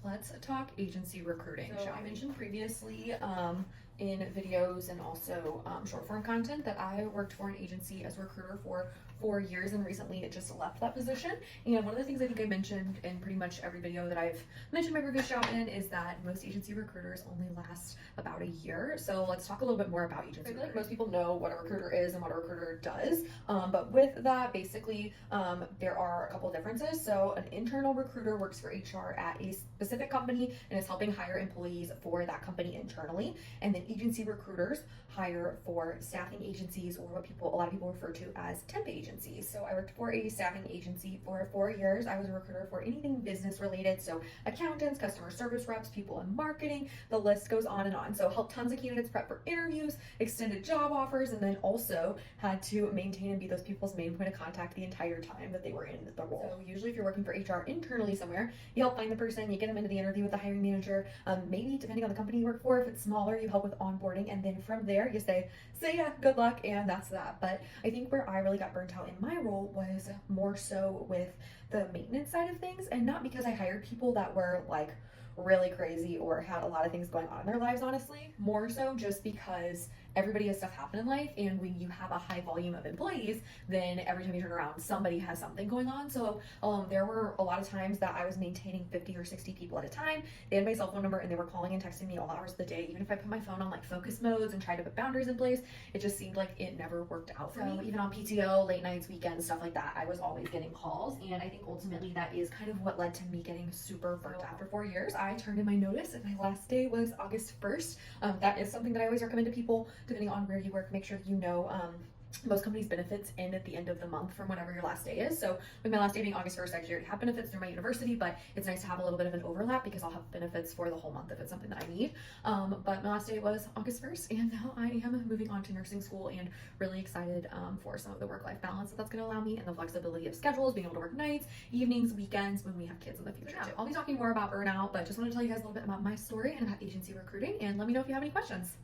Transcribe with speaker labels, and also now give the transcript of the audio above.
Speaker 1: let's talk agency recruiting. So I mentioned previously in videos and also short form content that I worked for an agency as a recruiter for 4 years, and recently it just left that position. And one of the things I think I mentioned in pretty much every video that I've mentioned my previous job in is that most agency recruiters only last about a year. So let's talk a little bit more about agency. I feel like most people know what a recruiter is and what a recruiter does, but with that, basically, there are a couple differences. So an internal recruiter works for HR at a specific company and is helping hire employees for that company internally. And then agency recruiters hire for staffing agencies, or what a lot of people refer to as temp agencies. So I worked for a staffing agency for 4 years. I was a recruiter for anything business related, so accountants, customer service reps, people in marketing, the list goes on and on. So helped tons of candidates prep for interviews, extended job offers, and then also had to maintain and be those people's main point of contact the entire time that they were in the role. So usually if you're working for HR internally somewhere, you help find the person, you get them into the interview with the hiring manager, maybe depending on the company you work for, if it's smaller, you help with onboarding, and then from there you say yeah, good luck, and that's that. But I think where I really got burnt out in my role was more so with the maintenance side of things, and not because I hired people that were like really crazy or had a lot of things going on in their lives, honestly, more so just because everybody has stuff happen in life, and when you have a high volume of employees, then every time you turn around somebody has something going on. So there were a lot of times that I was maintaining 50 or 60 people at a time. They had my cell phone number and they were calling and texting me all hours of the day. Even if I put my phone on like focus modes and tried to put boundaries in place, it just seemed like it never worked out for me. Even on PTO, late nights, weekends, stuff like that, I was always getting calls, and I think ultimately that is kind of what led to me getting super burnt out. After 4 years, I turned in my notice and my last day was August 1st. That is something that I always recommend to people, depending on where you work. Make sure you know most companies' benefits end at the end of the month from whenever your last day is. So with my last day being August 1st, I actually already have benefits through my university, but it's nice to have a little bit of an overlap because I'll have benefits for the whole month if it's something that I need. But my last day was August 1st, and now I am moving on to nursing school and really excited for some of the work-life balance that's going to allow me, and the flexibility of schedules, being able to work nights, evenings, weekends when we have kids in the future. Yeah, I'll be talking more about burnout, but just wanted to tell you guys a little bit about my story and about agency recruiting, and let me know if you have any questions.